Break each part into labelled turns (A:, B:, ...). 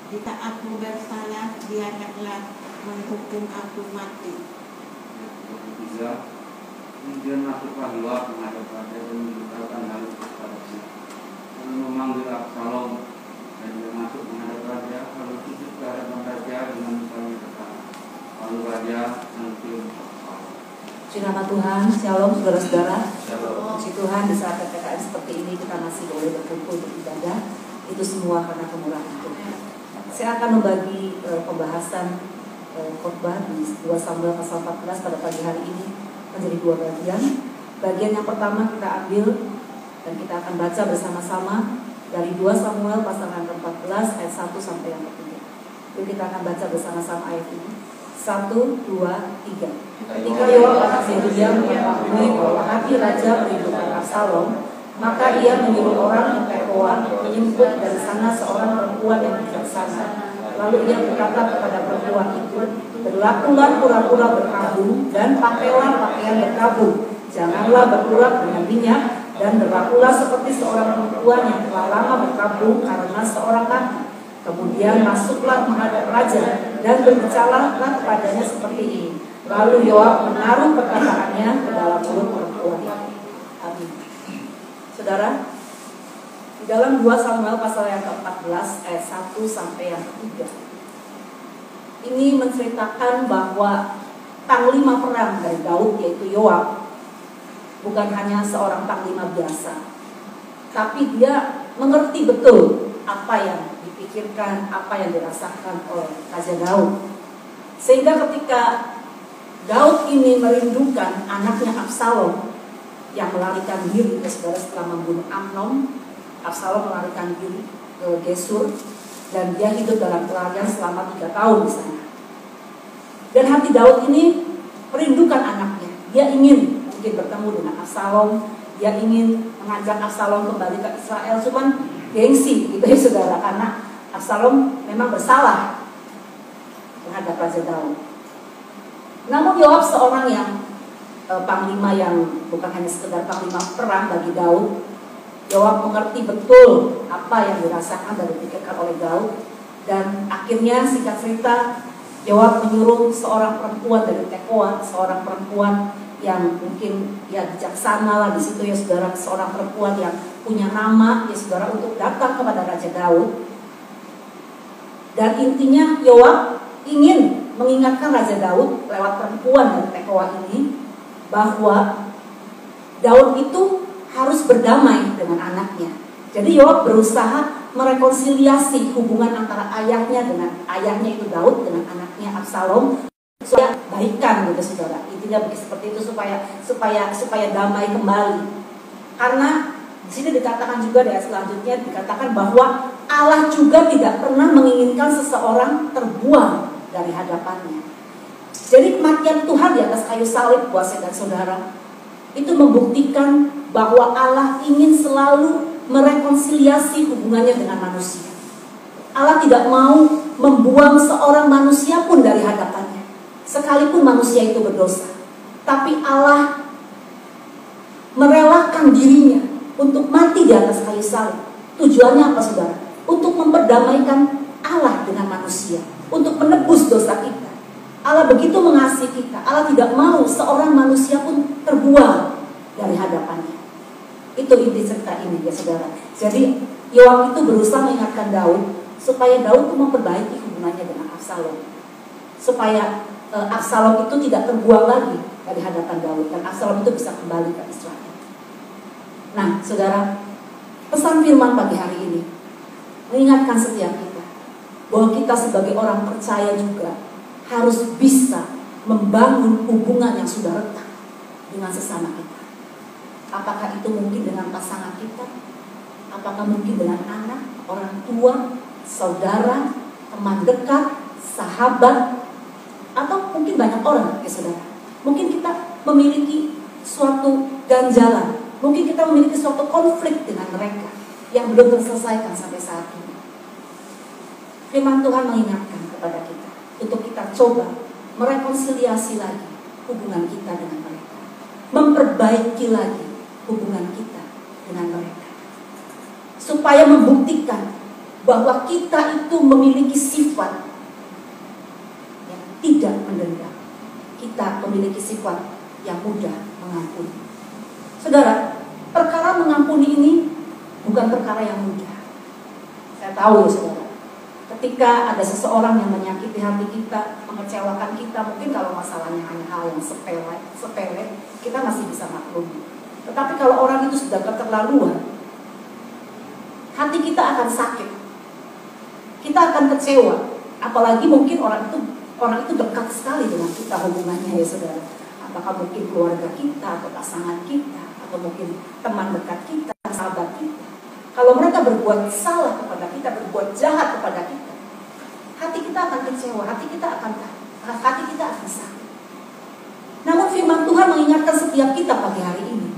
A: Jika aku bersalah, dia hendaklah menghukum aku mati.
B: Ketiga, kemudian masuklah Yoab menghadap raja dan memberitahukan hal itu kepadanya. Lalu memanggil Absalom dan dia masuk menghadap raja, lalu sujud ke hadapan raja dengan misalnya berkata, lalu raja mencium Absalom.
C: Puji nama Tuhan, Shalom saudara-saudara.
B: Shalom.
C: Puji Tuhan, di saat PPKM seperti ini kita masih boleh berkumpul beribadah. Itu semua karena kemurahan Tuhan. Saya akan membagi pembahasan khotbah di 2 Samuel pasal 14 pada pagi hari ini menjadi 2 bagian. Bagian yang pertama kita ambil dan kita akan baca bersama-sama dari 2 Samuel pasal yang ke-14 ayat 1 sampai yang ke-3. Yuk kita akan baca bersama-sama ayat ini. 1, 2, 3. Ketika Yoab anak Zeruya mengetahui bahwa hati raja merindukan Absalom, maka ia menyuruh orang ke Tekoa menjemput dari sana seorang perempuan yang bijaksana. Lalu ia berkata kepada perempuan itu, berlakulah pura-pura berkabung dan pakailah pakaian berkabung. Janganlah berpura dengan minyak dan berlakulah seperti seorang perempuan yang telah lama berkabung karena seorang laki. Kemudian masuklah menghadap raja dan berbicaralah kepadanya seperti ini. Lalu Yoab menaruh perkataannya ke dalam mulut perempuan itu. Amin. Saudara, di dalam 2 Samuel pasal yang ke-14 ayat 1 sampai yang ke-3 ini menceritakan bahwa panglima perang dari Daud yaitu Yoab bukan hanya seorang panglima biasa, tapi dia mengerti betul apa yang dipikirkan, apa yang dirasakan oleh Raja Daud. Sehingga ketika Daud ini merindukan anaknya Absalom yang melarikan diri ke saudara setelah membunuh Amnon, Absalom melarikan diri ke Gesur dan dia hidup dalam pelarian selama 3 tahun di sana. Dan hati Daud ini merindukan anaknya. Dia ingin mungkin bertemu dengan Absalom, dia ingin mengajak Absalom kembali ke Israel, cuman gengsi gitu ya saudara, karena Absalom memang bersalah terhadap Raja Daud. Namun Yoab seorang yang panglima yang bukan hanya sekedar panglima perang bagi Daud. Yoab mengerti betul apa yang dirasakan dan dipikirkan oleh Daud. Dan akhirnya singkat cerita, Yoab menyuruh seorang perempuan dari Tekoa, seorang perempuan yang mungkin ya bijaksana lah di situ ya saudara, seorang perempuan yang punya nama ya saudara, untuk datang kepada Raja Daud. Dan intinya Yoab ingin mengingatkan Raja Daud lewat perempuan dari Tekoa ini bahwa Daud itu harus berdamai dengan anaknya. Jadi Yoab berusaha merekonsiliasi hubungan antara ayahnya itu Daud dengan anaknya Absalom supaya baikan gitu saudara. Intinya seperti itu supaya damai kembali. Karena di sini dikatakan juga di ayat selanjutnya dikatakan bahwa Allah juga tidak pernah menginginkan seseorang terbuang dari hadapannya. Jadi kematian Tuhan di atas kayu salib buat saya dan saudara itu membuktikan bahwa Allah ingin selalu merekonsiliasi hubungannya dengan manusia. Allah tidak mau membuang seorang manusia pun dari hadapannya, sekalipun manusia itu berdosa. Tapi Allah merelakan dirinya untuk mati di atas kayu salib. Tujuannya apa saudara? Untuk memperdamaikan Allah dengan manusia, untuk menebus dosa kita. Allah begitu mengasihi kita. Allah tidak mau seorang manusia pun terbuang dari hadapannya. Itu inti cerita ini ya saudara. Jadi Yoab itu berusaha mengingatkan Daud supaya Daud itu memperbaiki hubungannya dengan Absalom, supaya Absalom itu tidak terbuang lagi dari hadapan Daud dan Absalom itu bisa kembali ke Israel. Nah saudara, pesan firman pagi hari ini mengingatkan setiap kita bahwa kita sebagai orang percaya juga harus bisa membangun hubungan yang sudah retak dengan sesama kita. Apakah itu mungkin dengan pasangan kita? Apakah mungkin dengan anak, orang tua, saudara, teman dekat, sahabat, atau mungkin banyak orang ya saudara. Mungkin kita memiliki suatu ganjalan, mungkin kita memiliki suatu konflik dengan mereka yang belum terselesaikan sampai saat ini. Firman Tuhan mengingatkan kepada kita untuk kita coba merekonsiliasi lagi hubungan kita dengan mereka, memperbaiki lagi hubungan kita dengan mereka, supaya membuktikan bahwa kita itu memiliki sifat yang tidak mendendam. Kita memiliki sifat yang mudah mengampuni. Saudara, perkara mengampuni ini bukan perkara yang mudah. Saya tahu ya saudara, ketika ada seseorang yang menyakiti hati kita, mengecewakan kita, mungkin kalau masalahnya hanya hal yang sepele, kita masih bisa maklumi. Tetapi kalau orang itu sudah keterlaluan, hati kita akan sakit, kita akan kecewa. Apalagi mungkin orang itu dekat sekali dengan kita hubungannya ya saudara. Apakah mungkin keluarga kita atau pasangan kita, atau mungkin teman dekat kita, sahabat kita. Kalau mereka berbuat salah kepada kita, berbuat jahat kepada kita, hati kita akan kecewa, hati kita akan sakit. Namun firman Tuhan mengingatkan setiap kita pagi hari ini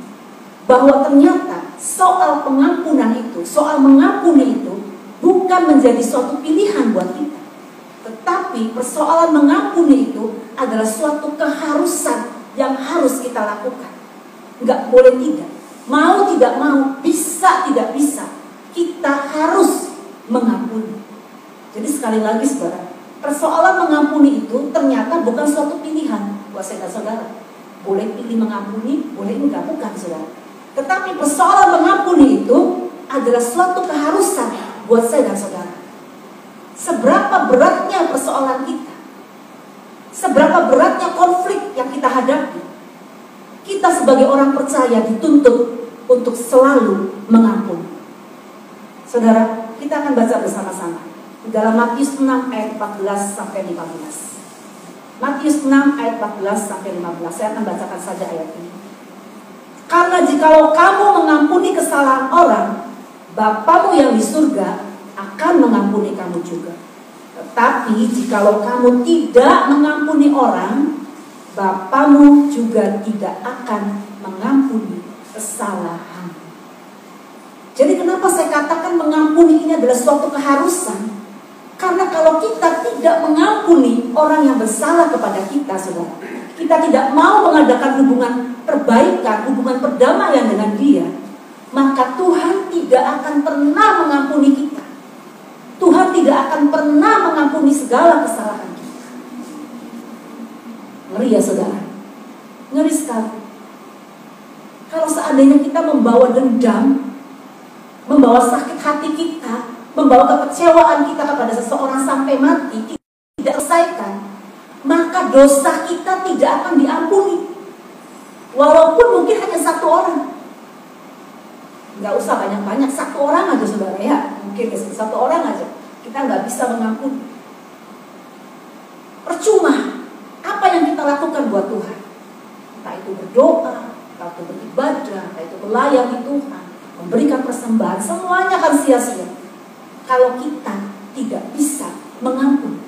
C: bahwa ternyata soal pengampunan itu, soal mengampuni itu bukan menjadi suatu pilihan buat kita. Tetapi persoalan mengampuni itu adalah suatu keharusan yang harus kita lakukan. Enggak boleh tidak. Mau tidak mau, bisa tidak bisa, kita harus mengampuni. Jadi sekali lagi saudara, persoalan mengampuni itu ternyata bukan suatu pilihan buat saya dan saudara. Boleh pilih mengampuni, boleh enggak, bukan saudara. Tetapi persoalan mengampuni itu adalah suatu keharusan buat saya dan saudara. Seberapa beratnya persoalan kita, seberapa beratnya konflik yang kita hadapi, kita sebagai orang percaya dituntut untuk selalu mengampuni. Saudara, kita akan baca bersama-sama di dalam Matius 6 ayat 14 sampai 15. Matius 6 ayat 14 sampai 15. Saya akan bacakan saja ayat ini. Karena jikalau kamu mengampuni kesalahan orang, Bapamu yang di surga akan mengampuni kamu juga. Tetapi jikalau kamu tidak mengampuni orang, Bapamu juga tidak akan mengampuni kesalahan. Jadi kenapa saya katakan mengampuni ini adalah suatu keharusan? Karena kalau kita tidak mengampuni orang yang bersalah kepada kita, saudara, kita tidak mau mengadakan hubungan perbaikan, hubungan perdamaian dengan dia, maka Tuhan tidak akan pernah mengampuni kita. Tuhan tidak akan pernah mengampuni segala kesalahan kita. Ngeri ya saudara, ngeri sekali. Kalau seandainya kita membawa dendam, membawa sakit hati kita, membawa kekecewaan kita kepada seseorang sampai mati, tidak selesaikan, maka dosa kita tidak akan diampuni. Walaupun mungkin hanya satu orang. Nggak usah banyak-banyak, satu orang aja saudara ya. Mungkin satu orang aja, kita nggak bisa mengampuni. Percuma apa yang kita lakukan buat Tuhan. Entah itu berdoa, entah itu beribadah, entah itu melayani Tuhan, memberikan persembahan, semuanya akan sia-sia kalau kita tidak bisa mengampuni.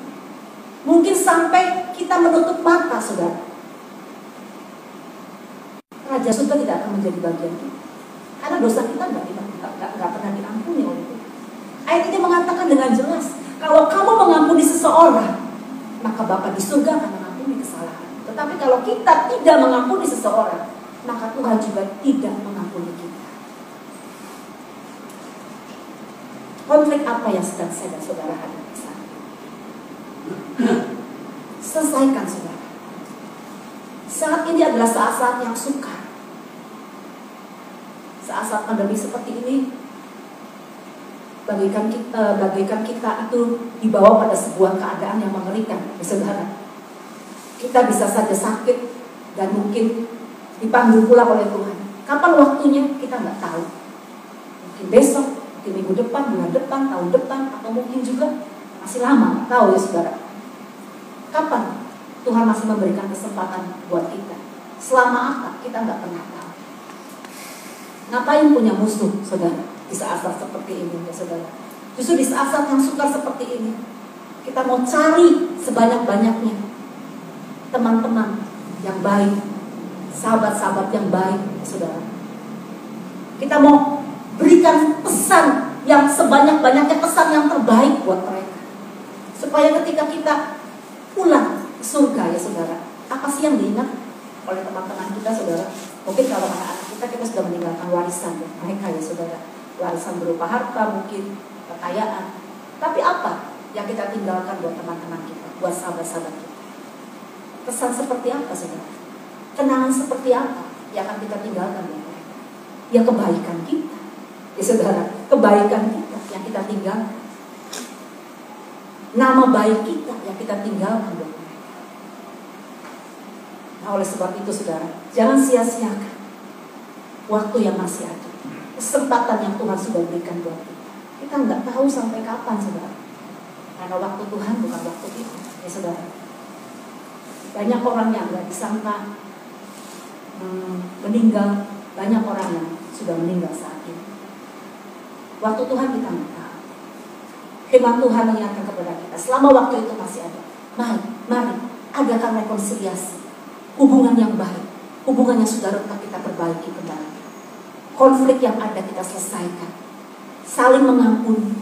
C: Mungkin sampai kita menutup mata saudara, Raja Surga tidak akan menjadi bagian kita, karena dosa kita nggak pernah diampuni oleh Tuhan. Ayat ini mengatakan dengan jelas, kalau kamu mengampuni seseorang, maka Bapa di surga akan mengampuni kesalahan. Tetapi kalau kita tidak mengampuni seseorang, maka Tuhan juga tidak mengampuni kita. Konflik apa yang sedang saya dan saudara hadapi saat ini? Selesaikan saudara. Saat ini adalah saat-saat yang sukar. Saat-saat pandemi seperti ini, bagaikan kita itu dibawa pada sebuah keadaan yang mengerikan, saudara. Kita bisa saja sakit dan mungkin dipanggil pula oleh Tuhan. Kapan waktunya kita nggak tahu. Mungkin besok, mungkin minggu depan, bulan depan, tahun depan, atau mungkin juga masih lama, tahu ya saudara. Kapan Tuhan masih memberikan kesempatan buat kita? Selama apa? Kita nggak pernah tahu. Ngapain punya musuh, saudara, di saat-saat seperti ini, ya saudara? Justru di saat-saat yang sukar seperti ini, kita mau cari sebanyak-banyaknya teman-teman yang baik, sahabat-sahabat yang baik, ya saudara. Kita mau berikan pesan yang sebanyak-banyaknya, pesan yang terbaik buat mereka, supaya ketika kita pulang ke surga, ya saudara, apa sih yang diingat oleh teman-teman kita, saudara? Mungkin kalau anak-anak kita sudah meninggalkan warisan ya, mereka ya saudara, warisan berupa harta, mungkin kekayaan. Tapi apa yang kita tinggalkan buat teman-teman kita, buat sahabat-sahabat kita? Kesan seperti apa, saudara? Kenangan seperti apa yang akan kita tinggalkan buat mereka? Ya kebaikan kita, ya saudara, kebaikan kita yang kita tinggalkan. Nama baik kita yang kita tinggalkan buat mereka. Nah, oleh sebab itu saudara, jangan sia-siakan waktu yang masih ada, kesempatan yang Tuhan sudah berikan buat kita. Kita nggak tahu sampai kapan, saudara. Karena waktu Tuhan bukan waktu kita, ya saudara. Banyak orang yang nggak disangka meninggal, banyak orang yang sudah meninggal saat ini. Waktu Tuhan kita nggak tahu. Firman Tuhan mengingatkan kepada kita, selama waktu itu masih ada, mari adakan rekonsiliasi, hubungan yang baik, hubungan yang sudah retak kita perbaiki kembali. Konflik yang ada kita selesaikan, saling mengampuni.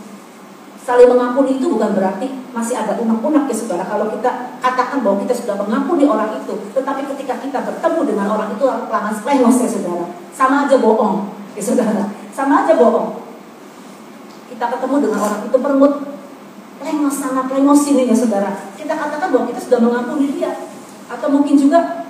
C: Saling mengampuni itu bukan berarti masih ada unek-unek ya saudara. Kalau kita katakan bahwa kita sudah mengampuni orang itu, tetapi ketika kita bertemu dengan orang itu langsung splengos ya saudara, sama aja bohong ya saudara, sama aja bohong. Kita ketemu dengan orang itu permut, plengos sana plengos sini ya saudara. Kita katakan bahwa kita sudah mengampuni dia, atau mungkin juga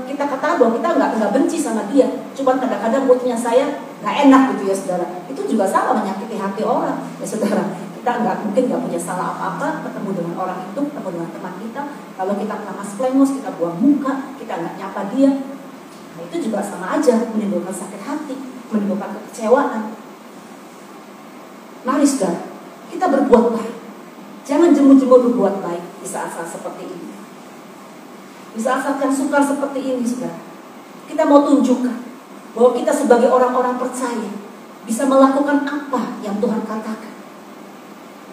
C: kita katakan bahwa kita nggak benci sama dia, cuma kadang-kadang moodnya saya nggak enak gitu ya saudara. Itu juga sama menyakiti hati orang ya saudara. Kita mungkin nggak punya salah apa-apa, ketemu dengan orang itu, ketemu dengan teman kita, kalau kita kelamas plengos, kita buang muka, kita nggak nyapa dia, nah itu juga sama aja menimbulkan sakit hati, menimbulkan kekecewaan. Mari saudara, kita berbuat baik, jangan jemu-jemu berbuat baik di saat-saat seperti ini. Di saat-saat yang sukar seperti ini saudara, kita mau tunjukkan bahwa kita sebagai orang-orang percaya bisa melakukan apa yang Tuhan katakan.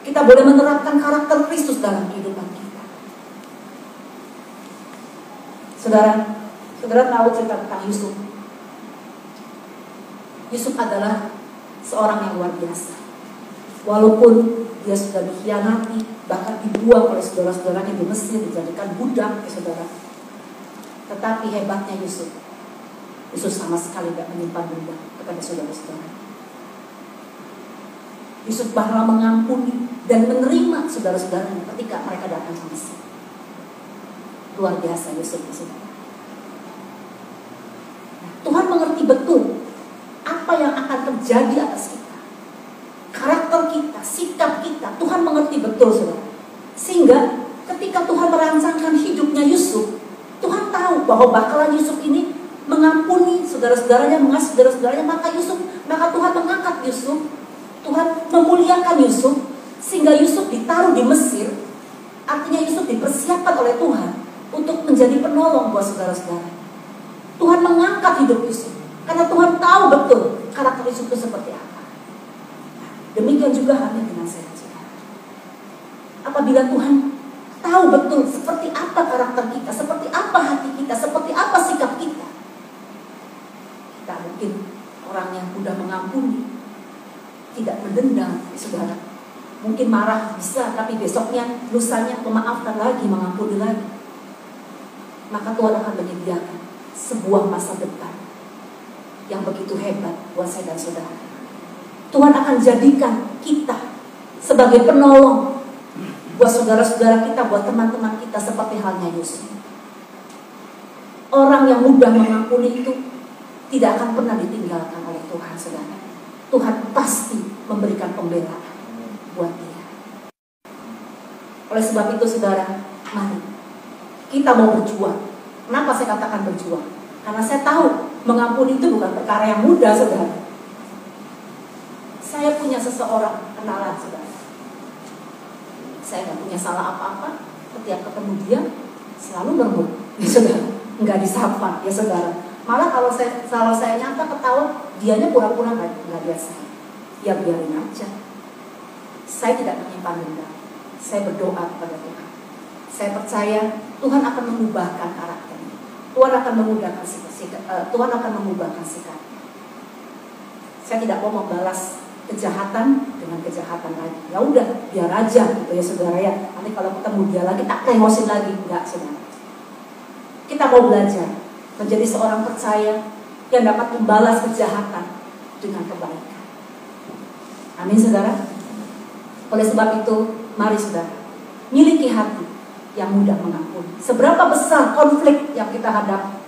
C: Kita boleh menerapkan karakter Kristus dalam kehidupan kita. Saudara tahu cerita tentang Yusuf. Yusuf adalah seorang yang luar biasa. Walaupun dia sudah dikhianati, bahkan dibuang oleh saudara-saudaranya di Mesir, dijadikan budak ya saudara. Tetapi hebatnya Yusuf sama sekali tidak menyimpan dendam kepada saudara-saudara. Yusuf bahkan mengampuni dan menerima saudara-saudaranya ketika mereka datang ke Mesir. Luar biasa Yusuf di sini. Nah, Tuhan mengerti betul apa yang akan terjadi atas kita, karakter kita, sikap kita. Tuhan mengerti betul saudara. Sehingga ketika Tuhan merancangkan hidupnya Yusuf, Tuhan tahu bahwa bakalan Yusuf ini mengampuni saudara-saudaranya, mengasihi saudara-saudaranya, maka Tuhan mengangkat Yusuf, Tuhan memuliakan Yusuf, sehingga Yusuf ditaruh di Mesir. Artinya Yusuf dipersiapkan oleh Tuhan untuk menjadi penolong buat saudara-saudara. Tuhan mengangkat hidup Yusuf karena Tuhan tahu betul karakter Yusuf itu seperti apa. Demikian juga halnya dengan saya. Apabila Tuhan tahu betul seperti apa karakter kita, seperti apa hati kita, seperti apa sikap kita, kita mungkin orang yang mudah mengampuni, tidak mendendam, saudara. Mungkin marah bisa, tapi besoknya, lusanya memaafkan lagi, mengampuni lagi. Maka Tuhan akan menyediakan sebuah masa depan yang begitu hebat buat saya dan saudara. Tuhan akan jadikan kita sebagai penolong buat saudara-saudara kita, buat teman-teman kita, seperti halnya Yusuf. Orang yang mudah mengampuni itu tidak akan pernah ditinggalkan oleh Tuhan, saudara. Tuhan pasti memberikan pembelaan buat dia. Oleh sebab itu saudara, mari kita mau berjuang. Kenapa saya katakan berjuang? Karena saya tahu mengampuni itu bukan perkara yang mudah, saudara. Saya punya seseorang kenalan, saudara. Saya nggak punya salah apa-apa, setiap ketemu dia selalu bermut, ya saudara, nggak disapa, ya saudara. Malah kalau saya nyapa ketawa, dianya pura-pura nggak lihat saya. Ya biarin aja. Saya tidak menyimpan dendam. Saya berdoa kepada Tuhan. Saya percaya Tuhan akan mengubahkan karakternya. Tuhan akan mengubahkan Tuhan akan mengubahkan sikapnya. Saya tidak mau membalas kejahatan dengan kejahatan lagi. Ya udah, biar aja gitu ya saudara ya. Nanti kalau ketemu dia lagi tak tengosin lagi, enggak saudara. Kita mau belajar menjadi seorang percaya yang dapat membalas kejahatan dengan kebaikan. Amin saudara. Oleh sebab itu, mari saudara, miliki hati yang mudah mengampuni. Seberapa besar konflik yang kita hadapi,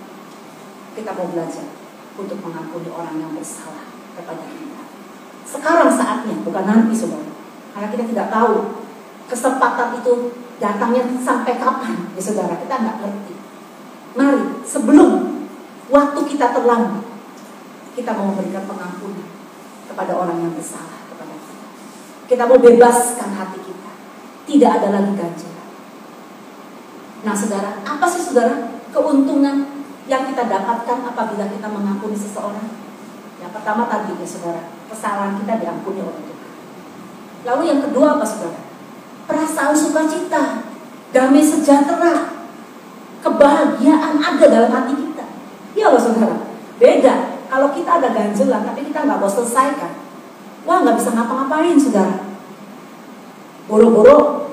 C: kita mau belajar untuk mengampuni orang yang bersalah kepada kita. Sekarang saatnya, bukan nanti saudara. Karena kita tidak tahu kesempatan itu datangnya sampai kapan, ya saudara, kita nggak ngerti. Mari, sebelum waktu kita terlambat, kita mau memberikan pengampunan kepada orang yang bersalah kepada kita. Kita mau bebaskan hati kita. Tidak ada lagi ganjaran. Nah saudara, apa sih saudara keuntungan yang kita dapatkan apabila kita mengampuni seseorang? Yang pertama tadi ya saudara, kesalahan kita diampuni oleh Tuhan. Lalu yang kedua apa saudara? Perasaan sukacita, damai sejahtera, kebahagiaan ada dalam hati kita. Iya loh saudara. Beda kalau kita ada ganjelan tapi kita nggak mau selesaikan. Wah, nggak bisa ngapa-ngapain saudara. Boro-boro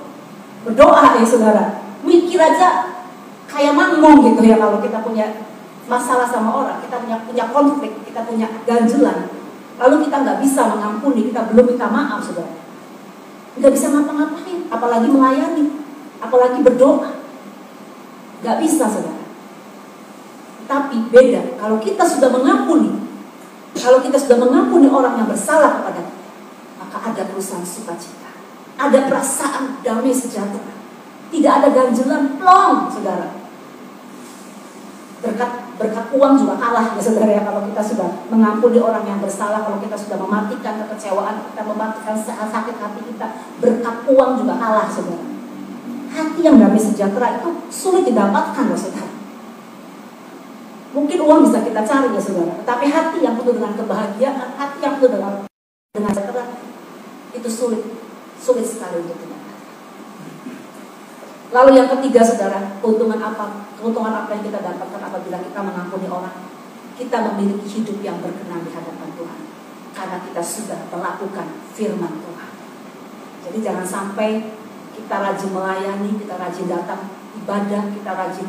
C: berdoa ya saudara. Mikir aja kayak mangmong gitu ya kalau kita punya masalah sama orang, kita punya konflik, kita punya ganjelan, lalu kita nggak bisa mengampuni, kita belum minta maaf saudara, nggak bisa ngapa-ngapain, apalagi melayani, apalagi berdoa, nggak bisa saudara. Tapi beda kalau kita sudah mengampuni, kalau kita sudah mengampuni orang yang bersalah kepada kita, maka ada perasaan sukacita, ada perasaan damai sejahtera, tidak ada ganjelan, plong saudara. Berkat uang juga kalah ya saudara ya, kalau kita sudah mengampuni orang yang bersalah, kalau kita sudah mematikan kekecewaan kita, mematikan sakit hati kita, berkat uang juga kalah saudara. Hati yang damai sejahtera itu sulit didapatkan loh saudara. Mungkin uang bisa kita cari ya saudara, tetapi hati yang penuh dengan kebahagiaan, hati yang penuh dengan sejahtera itu sulit sekali untuk didapatkan. Lalu yang ketiga saudara, keuntungan apa yang kita dapatkan apabila kita mengampuni orang? Kita memiliki hidup yang berkenan di hadapan Tuhan, karena kita sudah melakukan firman Tuhan. Jadi jangan sampai kita rajin melayani, kita rajin datang ibadah, kita rajin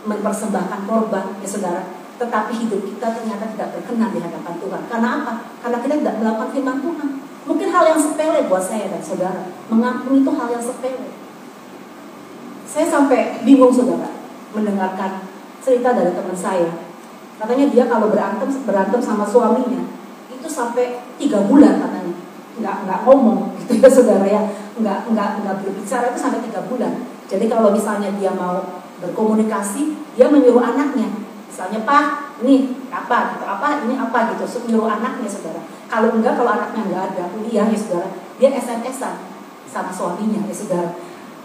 C: mempersembahkan korban ya saudara, tetapi hidup kita ternyata tidak berkenan di hadapan Tuhan. Karena apa? Karena kita tidak melakukan firman Tuhan. Mungkin hal yang sepele buat saya dan saudara, mengampuni itu hal yang sepele. Saya sampai bingung saudara mendengarkan cerita dari teman saya. Katanya dia kalau berantem sama suaminya itu sampai 3 bulan katanya nggak ngomong gitu ya saudara ya, nggak berbicara itu sampai 3 bulan. Jadi kalau misalnya dia mau berkomunikasi, dia menyuruh anaknya, misalnya Pak ini apa gitu, apa ini apa gitu, menyuruh anaknya saudara. Kalau anaknya nggak ada kuliah ya saudara, dia SMS-an sama suaminya ya saudara.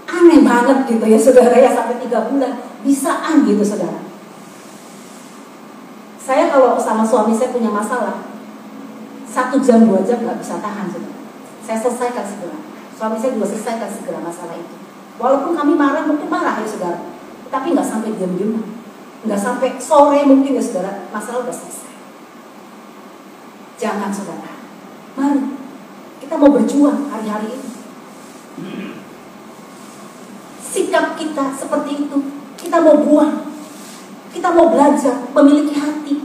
C: Aneh banget gitu ya saudara ya, sampai 3 bulan bisaan gitu saudara. Saya kalau sama suami saya punya masalah 1 jam 2 jam gak bisa tahan saudara. Saya selesaikan segera. Suami saya juga selesaikan segera masalah itu. Walaupun kami marah, mungkin marah ya saudara, tapi gak sampai diam-diam, gak sampai sore mungkin ya saudara, masalah udah selesai. Jangan saudara, mari kita mau berjuang hari-hari ini. Sikap kita seperti itu, kita mau buang, kita mau belajar memiliki hati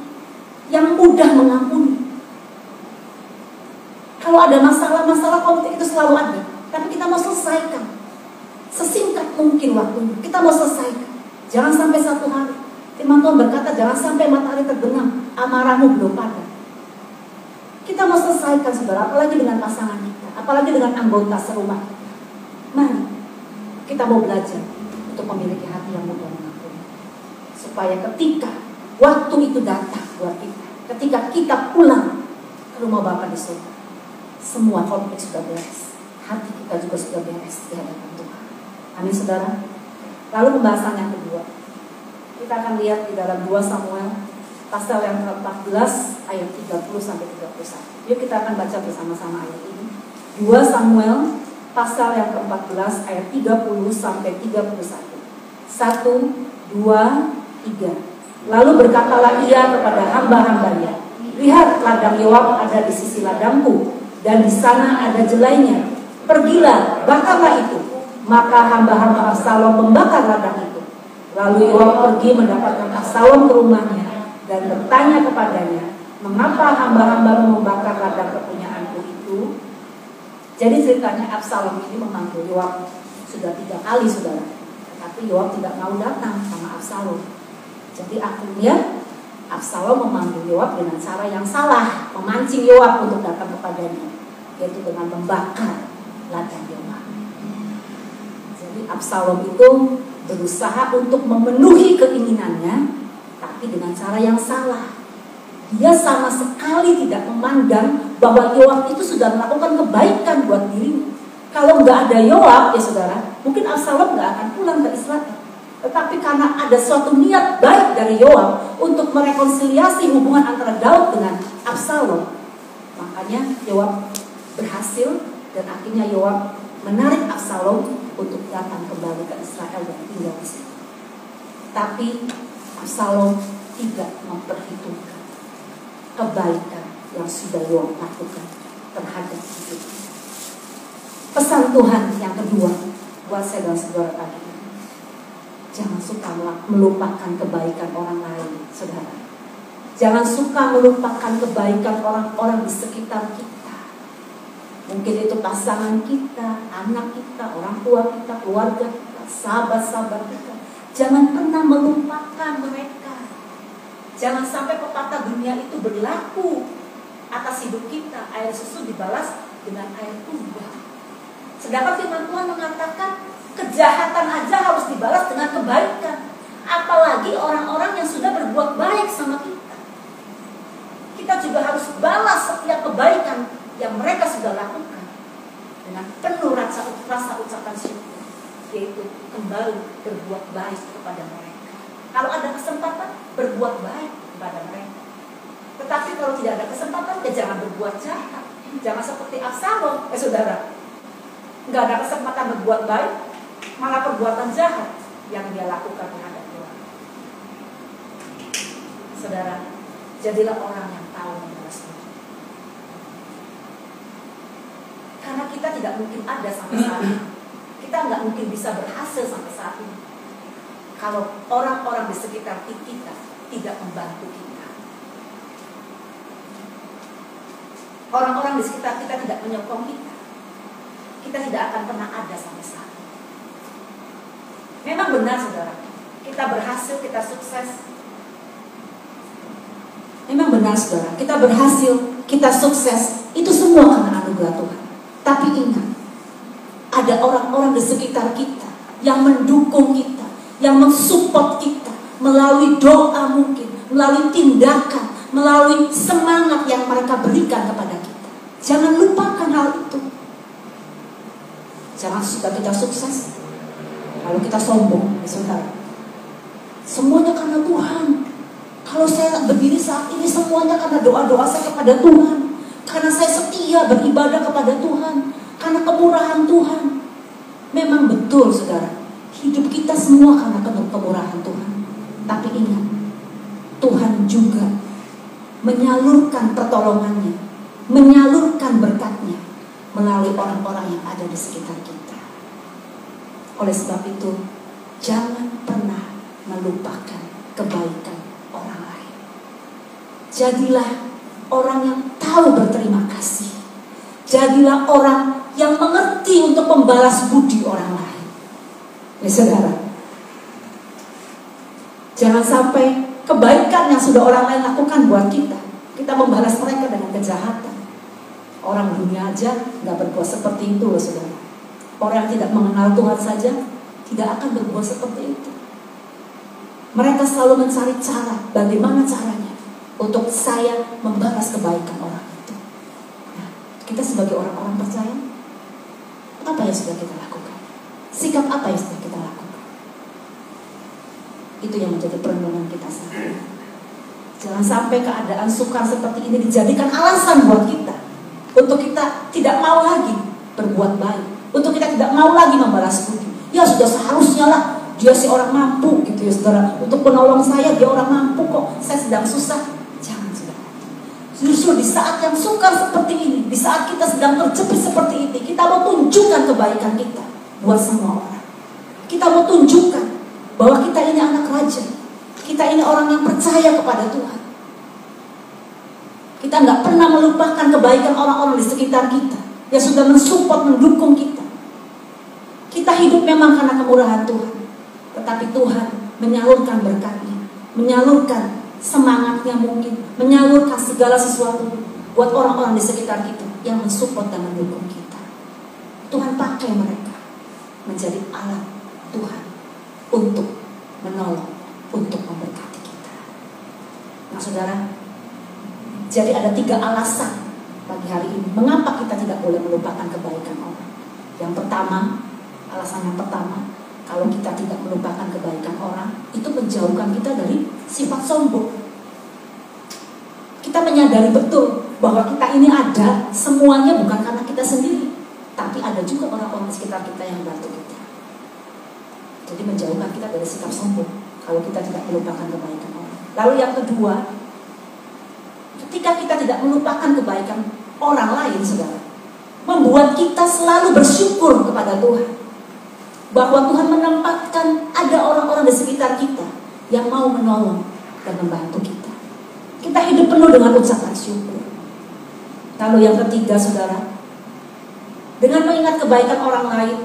C: yang mudah mengampuni. Kalau ada masalah konflik itu selalu ada, tapi kita mau selesaikan sesingkat mungkin waktunya. Kita mau selesaikan, jangan sampai 1 hari. Firman Tuhan berkata jangan sampai matahari terbenam, amarahmu belum padam. Kita mau selesaikan saudara, apalagi dengan pasangan kita, apalagi dengan anggota serumah kita. Mari kita mau belajar untuk memiliki hati yang mudah mengampuni, supaya ketika waktu itu datang buat kita, ketika kita pulang ke rumah Bapa di surga, semua konflik sudah beres, hati kita juga sudah beres di hadapan Tuhan. Amin saudara. Lalu pembahasan yang kedua, kita akan lihat di dalam 2 Samuel pasal yang ke-14 ayat 30 sampai 31. Yuk kita akan baca bersama-sama ayat ini. 2 Samuel pasal yang ke-14 ayat 30 sampai 31. 1, 2, 3. Lalu berkatalah ia kepada hamba-hambanya, lihat ladang Yoab ada di sisi ladangku, dan di sana ada jelainya. Pergilah, bakarlah itu. Maka hamba-hamba Absalom membakar ladang itu. Lalu Yoab pergi mendapatkan Absalom ke rumahnya dan bertanya kepadanya, mengapa hamba-hambamu membakar ladang kepunyaanku itu? Jadi ceritanya Absalom ini memanggil Yoab sudah 3 kali, saudara. Tapi Yoab tidak mau datang sama Absalom. Jadi akhirnya Absalom memanggil Yoab dengan cara yang salah, memancing Yoab untuk datang kepadanya, yaitu dengan membakar ladang Yoab. Jadi Absalom itu berusaha untuk memenuhi keinginannya, tapi dengan cara yang salah. Dia sama sekali tidak memandang bahwa Yoab itu sudah melakukan kebaikan buat dirinya. Kalau nggak ada Yoab, ya saudara, mungkin Absalom nggak akan pulang ke Israel. Tetapi karena ada suatu niat baik dari Yoab untuk merekonsiliasi hubungan antara Daud dengan Absalom, makanya Yoab berhasil dan akhirnya Yoab menarik Absalom untuk datang kembali ke Israel dan tinggal di situ. Tapi Absalom tidak memperhitungkan kebaikan yang sudah Yoab lakukan terhadap hidup. Pesan Tuhan yang kedua buat saya dan saudara tadi, jangan suka melupakan kebaikan orang lain, saudara. Jangan suka melupakan kebaikan orang-orang di sekitar kita. Mungkin itu pasangan kita, anak kita, orang tua kita, keluarga kita, sahabat-sahabat kita. Jangan pernah melupakan mereka. Jangan sampai pepatah dunia itu berlaku atas hidup kita. Air susu dibalas dengan air tuba. Sedangkan firman Tuhan mengatakan kejahatan aja harus dibalas dengan kebaikan. Apalagi orang-orang yang sudah berbuat baik sama kita. Kita juga harus balas setiap kebaikan yang mereka sudah lakukan dengan penuh rasa ucapan syukur, yaitu kembali berbuat baik kepada mereka. Kalau ada kesempatan, berbuat baik kepada mereka. Tetapi kalau tidak ada kesempatan, ya jangan berbuat jahat. Jangan seperti Absalom, saudara. Nggak ada kesempatan berbuat baik, malah perbuatan jahat yang dia lakukan terhadap Tuhan. Saudara, jadilah orang yang tahu membalas budi. Karena kita tidak mungkin ada sampai saat ini. Kita nggak mungkin bisa berhasil sampai saat ini kalau orang-orang di sekitar kita tidak membantu kita. Orang-orang di sekitar kita tidak menyokong kita. Kita tidak akan pernah ada sampai saat ini. Memang benar, saudara, kita berhasil, kita sukses. Memang benar, saudara, kita berhasil, kita sukses. Itu semua karena anugerah Tuhan. Tapi ingat, ada orang-orang di sekitar kita yang mendukung kita, yang mensupport kita melalui doa mungkin, melalui tindakan, melalui semangat yang mereka berikan kepada kita. Jangan lupakan hal itu. Jangan suka kita sukses lalu kita sombong, saudara. Semuanya karena Tuhan. Kalau saya berdiri saat ini, semuanya karena doa-doa saya kepada Tuhan, karena saya setia beribadah kepada Tuhan, karena kemurahan Tuhan. Memang betul, saudara, hidup kita semua karena kemurahan Tuhan. Tapi ingat, Tuhan juga menyalurkan pertolongannya, menyalurkan berkatnya melalui orang-orang yang ada di sekitar kita. Oleh sebab itu, jangan pernah melupakan kebaikan orang lain. Jadilah orang yang tahu berterima kasih. Jadilah orang yang mengerti untuk membalas budi orang lain. Ya saudara, jangan sampai kebaikan yang sudah orang lain lakukan buat kita, kita membalas mereka dengan kejahatan. Orang dunia aja gak berbuat seperti itu loh, saudara. Orang yang tidak mengenal Tuhan saja tidak akan berbuat seperti itu. Mereka selalu mencari cara, bagaimana caranya untuk saya membalas kebaikan orang itu. Nah, kita sebagai orang-orang percaya, apa yang sudah kita lakukan? Sikap apa yang sudah kita lakukan? Itu yang menjadi perenungan kita saat ini. Jangan sampai keadaan sukar seperti ini dijadikan alasan buat kita untuk kita tidak mau lagi berbuat baik, untuk kita tidak mau lagi membalas budi. Ya sudah seharusnya lah, dia si orang mampu gitu ya saudara, untuk menolong saya, dia orang mampu kok, saya sedang susah. Jangan, saudara. Justru di saat yang sukar seperti ini, di saat kita sedang terjepit seperti ini, kita mau tunjukkan kebaikan kita buat semua orang. Kita mau tunjukkan bahwa kita ini anak raja, kita ini orang yang percaya kepada Tuhan. Kita nggak pernah melupakan kebaikan orang-orang di sekitar kita. yang sudah mensupport, mendukung kita. Kita hidup memang karena kemurahan Tuhan, tetapi Tuhan menyalurkan berkat-Nya, menyalurkan semangatnya mungkin, menyalurkan segala sesuatu buat orang-orang di sekitar kita yang mensupport dan mendukung kita. Tuhan pakai mereka menjadi alat Tuhan untuk menolong, untuk memberkati kita. Nah saudara, jadi ada 3 alasan pagi hari ini mengapa kita tidak boleh melupakan kebaikan orang. Yang pertama, alasan yang pertama, kalau kita tidak melupakan kebaikan orang, itu menjauhkan kita dari sifat sombong. Kita menyadari betul bahwa kita ini ada, semuanya bukan karena kita sendiri, tapi ada juga orang-orang di sekitar kita yang bantu kita. Jadi menjauhkan kita dari sikap sombong kalau kita tidak melupakan kebaikan orang. Lalu yang kedua, ketika kita tidak melupakan kebaikan orang lain, saudara, membuat kita selalu bersyukur kepada Tuhan. Bahwa Tuhan menempatkan ada orang-orang di sekitar kita yang mau menolong dan membantu kita. Kita hidup penuh dengan ucapan syukur. Lalu yang ketiga, saudara, dengan mengingat kebaikan orang lain,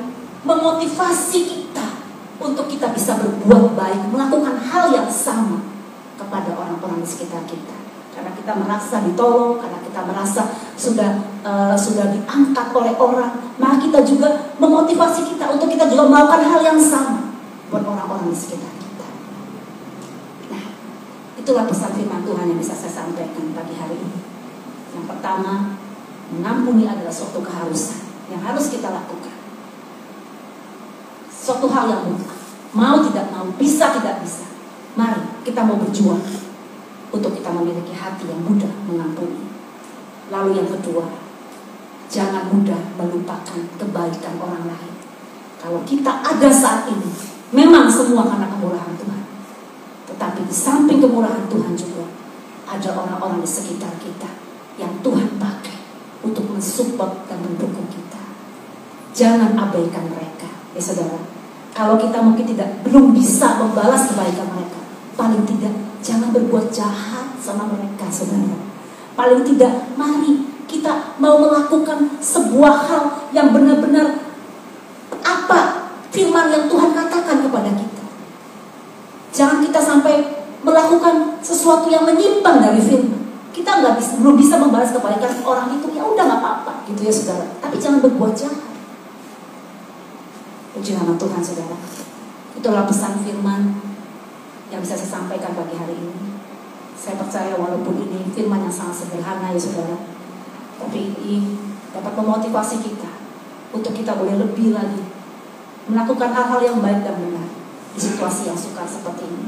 C: memotivasi kita untuk kita bisa berbuat baik, melakukan hal yang sama kepada orang-orang di sekitar kita. Karena kita merasa ditolong, karena kita merasa sudah diangkat oleh orang, maka kita juga memotivasi kita untuk kita juga melakukan hal yang sama buat orang-orang di sekitar kita. Nah, itulah pesan firman Tuhan yang bisa saya sampaikan pagi hari ini. Yang pertama, mengampuni adalah suatu keharusan yang harus kita lakukan. Suatu hal yang mutlak, mau tidak mau, bisa tidak bisa, mari kita mau berjuang untuk kita memiliki hati yang mudah mengampuni. Lalu yang kedua, jangan mudah melupakan kebaikan orang lain. Kalau kita ada saat ini, memang semua karena kemurahan Tuhan. Tetapi di samping kemurahan Tuhan juga ada orang-orang di sekitar kita yang Tuhan pakai untuk mensupport dan mendukung kita. Jangan abaikan mereka, ya saudara. Kalau kita mungkin belum bisa membalas kebaikan mereka, paling tidak jangan berbuat jahat sama mereka, saudara. Paling tidak, mari kita mau melakukan sebuah hal yang benar-benar apa firman yang Tuhan katakan kepada kita. Jangan kita sampai melakukan sesuatu yang menyimpang dari firman. Kita belum bisa membalas kebaikan orang itu, ya udah nggak apa-apa, gitu ya saudara. Tapi jangan berbuat jahat. Puji nama Tuhan, saudara. Itulah pesan firman yang bisa saya sampaikan pagi hari ini. Saya percaya walaupun ini firman yang sangat sederhana, ya saudara, tapi ini dapat memotivasi kita untuk kita boleh lebih lagi melakukan hal-hal yang baik dan benar di situasi yang sukar seperti ini.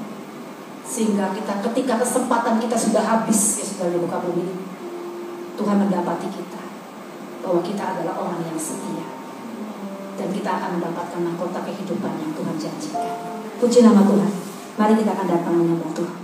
C: Sehingga ketika kesempatan kita sudah habis, ya saudara, di muka bumi ini, Tuhan mendapati kita bahwa kita adalah orang yang setia, dan kita akan mendapatkan mahkota kehidupan yang Tuhan janjikan. Puji nama Tuhan. Mari kita akan datang menyembah Tuhan.